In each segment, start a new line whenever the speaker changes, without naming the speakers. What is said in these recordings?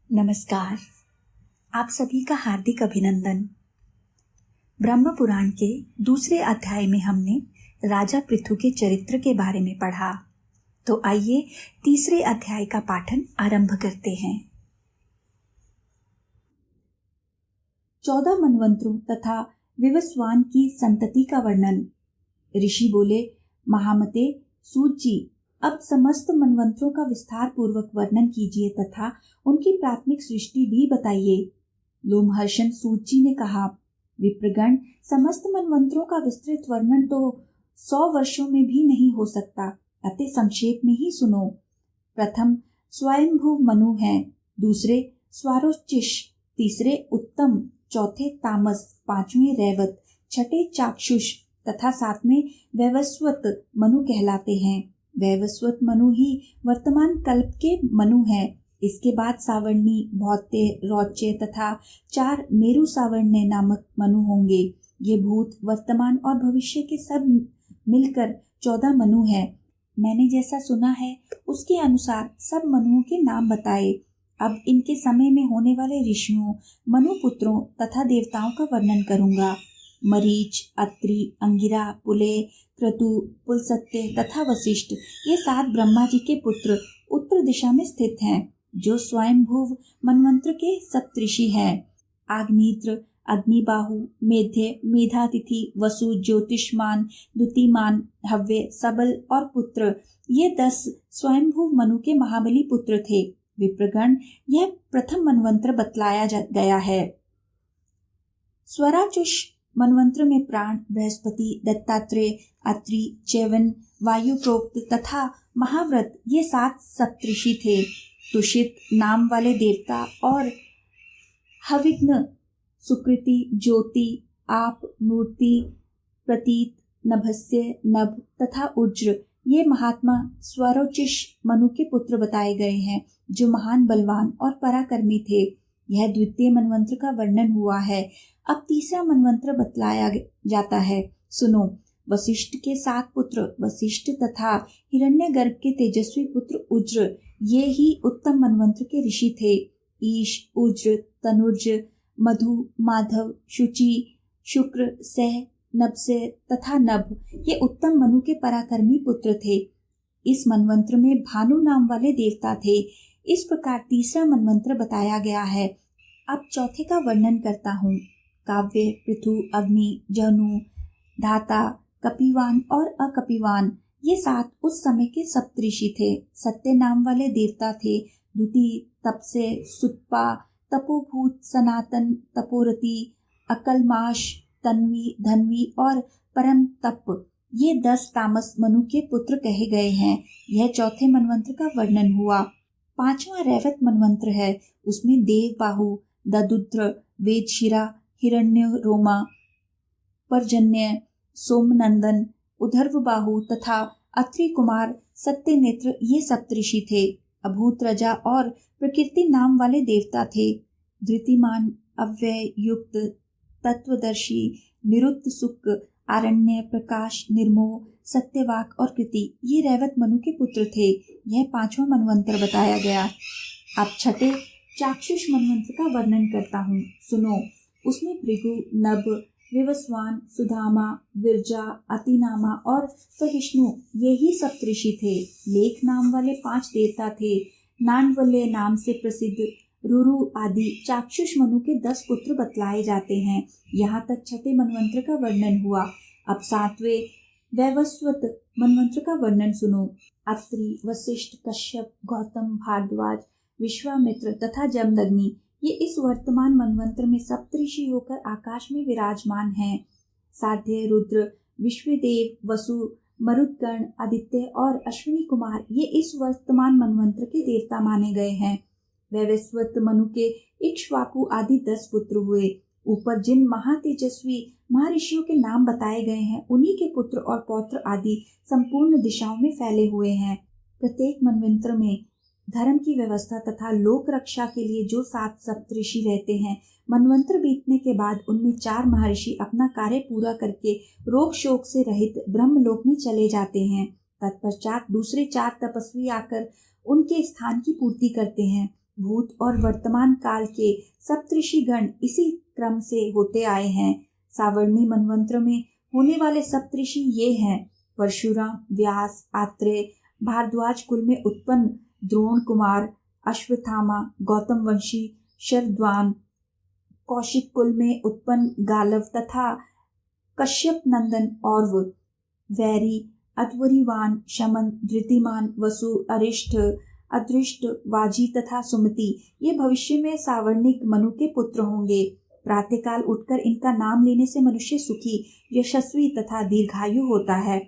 नमस्कार। आप सभी का हार्दिक अभिनंदन। ब्रह्म पुराण के दूसरे अध्याय में हमने राजा पृथु के चरित्र के बारे में पढ़ा, तो आइए तीसरे अध्याय का पाठन आरंभ करते हैं। 14 मनवंतरों तथा विवस्वान की संतति का वर्णन। ऋषि बोले, महामते सूत जी, अब समस्त मनवंतरों का विस्तार पूर्वक वर्णन कीजिए तथा उनकी प्राथमिक सृष्टि भी बताइए। लोमहर्षण सूत जी ने कहा, विप्रगण, समस्त मनवंतरों का विस्तृत वर्णन तो 100 वर्षों में भी नहीं हो सकता, अतः संक्षेप में ही सुनो। प्रथम स्वयंभुव मनु हैं, दूसरे स्वारोचिष, तीसरे उत्तम, चौथे तामस, पांचवें रैवत, छठे चाक्षुष तथा सातवें वैवस्वत मनु कहलाते हैं। वैवस्वत मनु ही वर्तमान कल्प के मनु हैं। इसके बाद सावर्णी, भौत्य, रौच्य तथा 4 मेरु सावर्ण्य नामक मनु होंगे। ये भूत, वर्तमान और भविष्य के सब मिलकर 14 मनु हैं। मैंने जैसा सुना है उसके अनुसार सब मनुओं के नाम बताए। अब इनके समय में होने वाले ऋषियों, मनुपुत्रों तथा देवताओं का वर्णन करूंगा। मरीच, अत्रि, अंगिरा, पुले, क्रतु, पुलसत्य तथा वशिष्ठ, ये 7 ब्रह्मा जी के पुत्र उत्तर दिशा में स्थित हैं, जो स्वयंभुव मनवंत्र के सप्तऋषि हैं। आग्नेत्र, अग्निबाहु, मेध्य, मेधातिथि, वसु, ज्योतिष्मान, द्युतिमान, हव्य, सबल और पुत्र, ये 10 स्वयंभुव मनु के महाबली पुत्र थे। विप्रगण, यह प्रथम मनवंत्र बतलाया गया है। स्वराचुष मनवंत्र में प्राण, बृहस्पति, दत्तात्रेय, अत्रि, च्यवन, वायु प्रोक्त तथा महाव्रत, ये 7 सप्तऋषि थे। तुषित नाम वाले देवता और हविघ्न, सुकृति, ज्योति, आप, मूर्ति, प्रतीत, नभस्य, नभ तथा उज्र, ये महात्मा स्वरोचिष मनु के पुत्र बताए गए हैं, जो महान बलवान और पराक्रमी थे। यह द्वितीय मनवंत्र का वर्णन हुआ है। अब तीसरा मनवंत्र बतलाया जाता है, सुनो। वशिष्ठ के 7 पुत्र वशिष्ठ तथा हिरण्यगर्भ के तेजस्वी पुत्र उज्र, ये ही उत्तम मनवंत्र के ऋषि थे। ईश, उज्र, तनुज, मधु, माधव, शुचि, शुक्र, सह, नभस्य तथा नभ, ये उत्तम मनु के पराक्रमी पुत्र थे। इस मनवंत्र में भानु नाम वाले देवता थे। इस प्रकार तीसरा मनवंत्र बताया गया है। अब चौथे का वर्णन करता हूँ। काव्य, पृथु, अग्नि, जनु, धाता, कपिवान और अकपिवान, ये 7 उस समय के सप्तऋषि थे। सत्य नाम वाले देवता थे। द्युति, तपसे, सुत्पा, तपोभूत, सनातन, तपोरति, अकलमाश, तन्वी, धन्वी और परम तप, ये 10 तामस मनु के पुत्र कहे गए हैं। यह चौथे मनवंत्र का वर्णन हुआ। 5वां रैवत मनवंत्र है। उसमें देवबाहु, ददुद्र, वेदशिरा, हिरण्य रोमा, पर्जन्य, सोमनंदन, उधर्वबाहु तथा अत्रि कुमार, सत्यनेत्र, ये सप्तऋषि थे। अभूत, रजा और प्रकृति नाम वाले देवता थे। धृतिमान, अव्यय, युक्त, तत्वदर्शी, निरुक्त, सुक, आरण्य, प्रकाश, निर्मोह, सत्यवाक और कृति, ये रैवत मनु के पुत्र थे। यह 5वां मनवंतर बताया गया। अब छठे चाक्षुष मनवंत्र का वर्णन करता हूँ, सुनो। उसमें भृगु, नभ, विवस्वान, सुधामा, विरजा, अतिनामा और सहिष्णु, ये ही सप्तऋषि थे। लेख नाम वाले 5 देवता थे। नानवल्य नाम से प्रसिद्ध रुरु आदि चाक्षुष मनु के 10 पुत्र बतलाए जाते हैं। यहाँ तक छठे मनवंत्र का वर्णन हुआ। अब 7वें वैवस्वत मनवंत्र का वर्णन सुनो। अत्रि, वशिष्ठ, कश्यप, गौतम, भारद्वाज, विश्वामित्र तथा जमदग्नि, ये इस वर्तमान मनवंत्र में सप्तऋषि होकर आकाश में विराजमान हैं। साध्य, रुद्र, विश्वदेव, वसु, मरुदगण, आदित्य और अश्विनी कुमार, ये इस वर्तमान मनवंत्र के देवता माने गए हैं। वैवस्वत मनु के इक्ष्वाकु आदि 10 पुत्र हुए। ऊपर जिन महातेजस्वी महर्षियों के नाम बताए गए हैं, उन्हीं के पुत्र और पौत्र आदि संपूर्ण दिशाओं में फैले हुए हैं। प्रत्येक मनवंत्र में धर्म की व्यवस्था तथा लोक रक्षा के लिए जो 7 सप्तऋषि रहते हैं, मनवंत्र बीतने के बाद उनमें 4 महर्षि अपना कार्य पूरा करके रोग शोक से रहित ब्रह्मलोक में चले जाते हैं। तत्पश्चात दूसरे 4 तपस्वी आकर उनके स्थान की पूर्ति करते हैं। भूत और वर्तमान काल के सप्तऋषिगण इसी क्रम से होते आए हैं। सावर्णी मनवंत्र में होने वाले सप्तऋषि ये हैं: परशुराम, व्यास, आत्रेय, भारद्वाज कुल में उत्पन्न द्रोण कुमार, अश्वत्थामा, गौतम वंशी, शरद्वान, कौशिक कुल में उत्पन्न गालव तथा कश्यप नंदन औरव, वैरी, अध्वरीवान, शमन, धृतिमान, वसु, अरिष्ट, अदृष्ट, वाजी तथा सुमति ये भविष्य में सावर्णिक मनु के पुत्र होंगे। प्रातःकाल उठकर इनका नाम लेने से मनुष्य सुखी, यशस्वी तथा दीर्घायु होता है।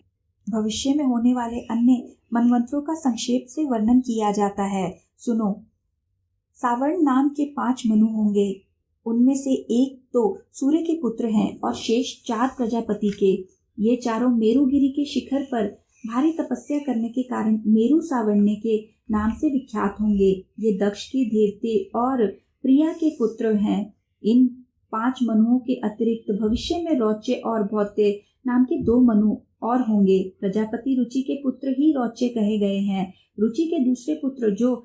भविष्य में होने वाले अन्य मनवंतरों का संक्षेप से वर्णन किया जाता है, सुनो। सावर्ण नाम के 5 मनु होंगे। उनमें से एक तो सूर्य के पुत्र हैं और शेष 4 प्रजापति के। ये चारों मेरुगिरी के शिखर पर भारी तपस्या करने के कारण मेरु सावर्ण्य के नाम से विख्यात होंगे। ये दक्ष के देवते और प्रिया के पुत्र हैं। इन 5 मनुओं के अतिरिक्त भविष्य में रौच्य और भौत्य नाम के 2 मनु और होंगे। प्रजापति रुचि के पुत्र ही रौच्य कहे गए हैं। रुचि के दूसरे पुत्र जो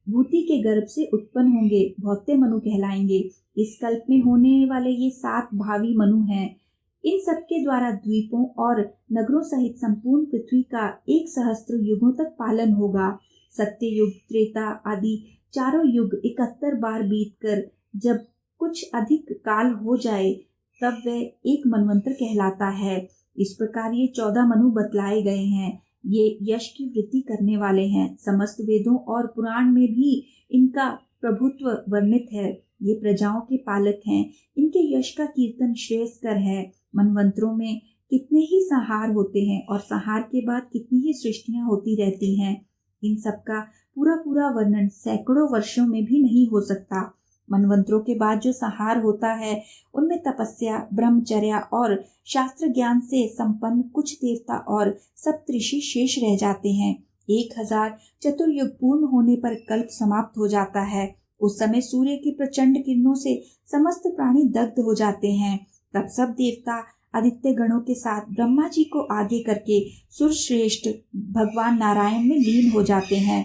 भूति के गर्भ से उत्पन्न होंगे भौत्य मनु कहलाएंगे। इस कल्प में होने वाले ये 7 भावी मनु हैं। इन सबके द्वारा द्वीपों और नगरों सहित संपूर्ण पृथ्वी का 1 सहस्त्र युगों तक पालन होगा। सत्य युग, त्रेता आदि चारों युग 71 बार बीतकर जब कुछ अधिक काल हो जाए तब वह एक मनवंतर कहलाता है। इस प्रकार ये 14 मनु बतलाए गए हैं। ये यश की वृद्धि करने वाले हैं। समस्त वेदों और पुराण में भी इनका प्रभुत्व वर्णित है। ये प्रजाओं के पालक हैं। इनके यश का कीर्तन श्रेयस्कर है। मनवंतरों में कितने ही संहार होते हैं और संहार के बाद कितनी ही सृष्टियां होती रहती हैं। इन सब का पूरा वर्णन सैकड़ों वर्षों में भी नहीं हो सकता। मनवंतरों के बाद जो संहार होता है उनमें तपस्या, ब्रह्मचर्या और शास्त्र ज्ञान से संपन्न कुछ देवता और सप्तऋषि शेष रह जाते हैं। 1000 चतुर्युग पूर्ण होने पर कल्प समाप्त हो जाता है। उस समय सूर्य की प्रचंड किरणों से समस्त प्राणी दग्ध हो जाते हैं। तब सब देवता आदित्य गणों के साथ ब्रह्मा जी को आगे करके सुरश्रेष्ठ भगवान नारायण में लीन हो जाते हैं।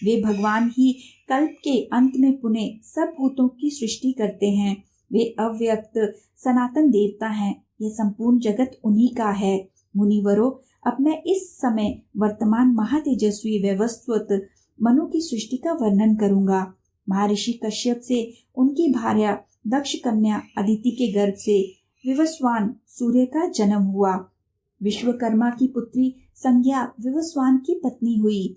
वे भगवान ही कल्प के अंत में पुनः सब भूतों की सृष्टि करते हैं। वे अव्यक्त सनातन देवता हैं। यह संपूर्ण जगत उन्हीं का है। मुनिवरों, अब मैं इस समय वर्तमान महातेजस्वी वैवस्वत मनु की सृष्टि का वर्णन करूंगा। महर्षि कश्यप से उनकी भार्या दक्ष कन्या अदिति के गर्भ से विवस्वान सूर्य का जन्म हुआ। विश्वकर्मा की पुत्री संज्ञा विवस्वान की पत्नी हुई।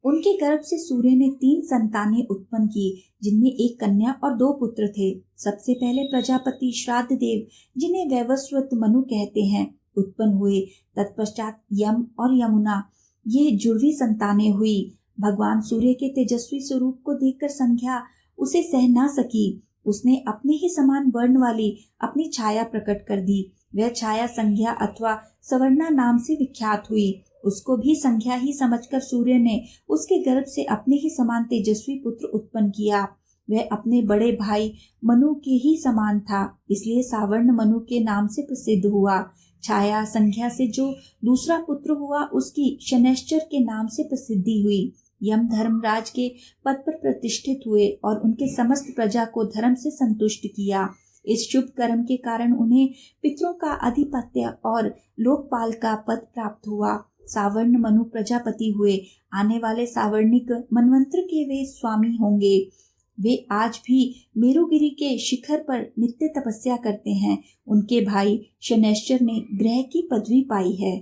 उनके गर्भ से सूर्य ने 3 संतानें उत्पन्न की, जिनमें एक कन्या और 2 पुत्र थे। सबसे पहले प्रजापति श्राद्ध देव, जिन्हें वैवस्वत मनु कहते हैं, उत्पन्न हुए। तत्पश्चात यम और यमुना, ये जुड़वी संतानें हुई। भगवान सूर्य के तेजस्वी स्वरूप को देखकर संज्ञा उसे सह न सकी। उसने अपने ही समान वर्ण वाली अपनी छाया प्रकट कर दी। वह छाया संज्ञा अथवा सवर्णा नाम से विख्यात हुई। उसको भी संज्ञा ही समझकर सूर्य ने उसके गर्भ से अपने ही समान तेजस्वी पुत्र उत्पन्न किया। वह अपने बड़े भाई मनु के ही समान था, इसलिए सावर्ण मनु के नाम से प्रसिद्ध हुआ। छाया संज्ञा से जो दूसरा पुत्र हुआ उसकी शनैश्चर के नाम से प्रसिद्धि हुई। यम धर्मराज के पद पर प्रतिष्ठित हुए और उनके समस्त प्रजा को धर्म से संतुष्ट किया। इस शुभ कर्म के कारण उन्हें पितरों का अधिपत्य और लोकपाल का पद प्राप्त हुआ। सावर्ण मनु प्रजापति हुए। आने वाले सावर्णिक मनवंतर के वे स्वामी होंगे। वे आज भी मेरुगिरी के शिखर पर नित्य तपस्या करते हैं। उनके भाई शनैश्चर ने ग्रह की पदवी पाई है।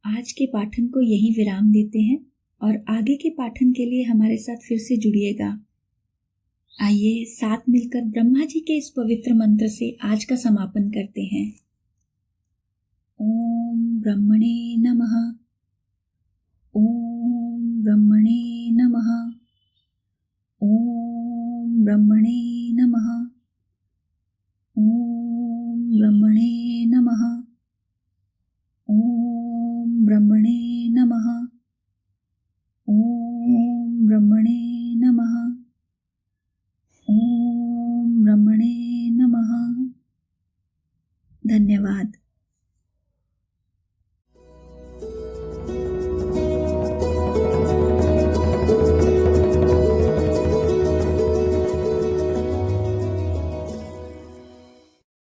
आज के पाठन को यहीं विराम देते हैं और आगे के पाठन के लिए हमारे साथ फिर से जुड़िएगा। आइए साथ मिलकर ब्रह्मा जी के इस पवित्र मंत्र से आज का समापन करते हैं। ओम ब्रह्मणे नमः। ओम ब्रह्मणे नमः। ओम ब्रह्मणे नमः। ओम ब्रह्मणे नमः। ओम ब्रह्मणे नमः। ओम ब्रह्मणे नमः। ओम ब्रह्मणे नमः। धन्यवाद।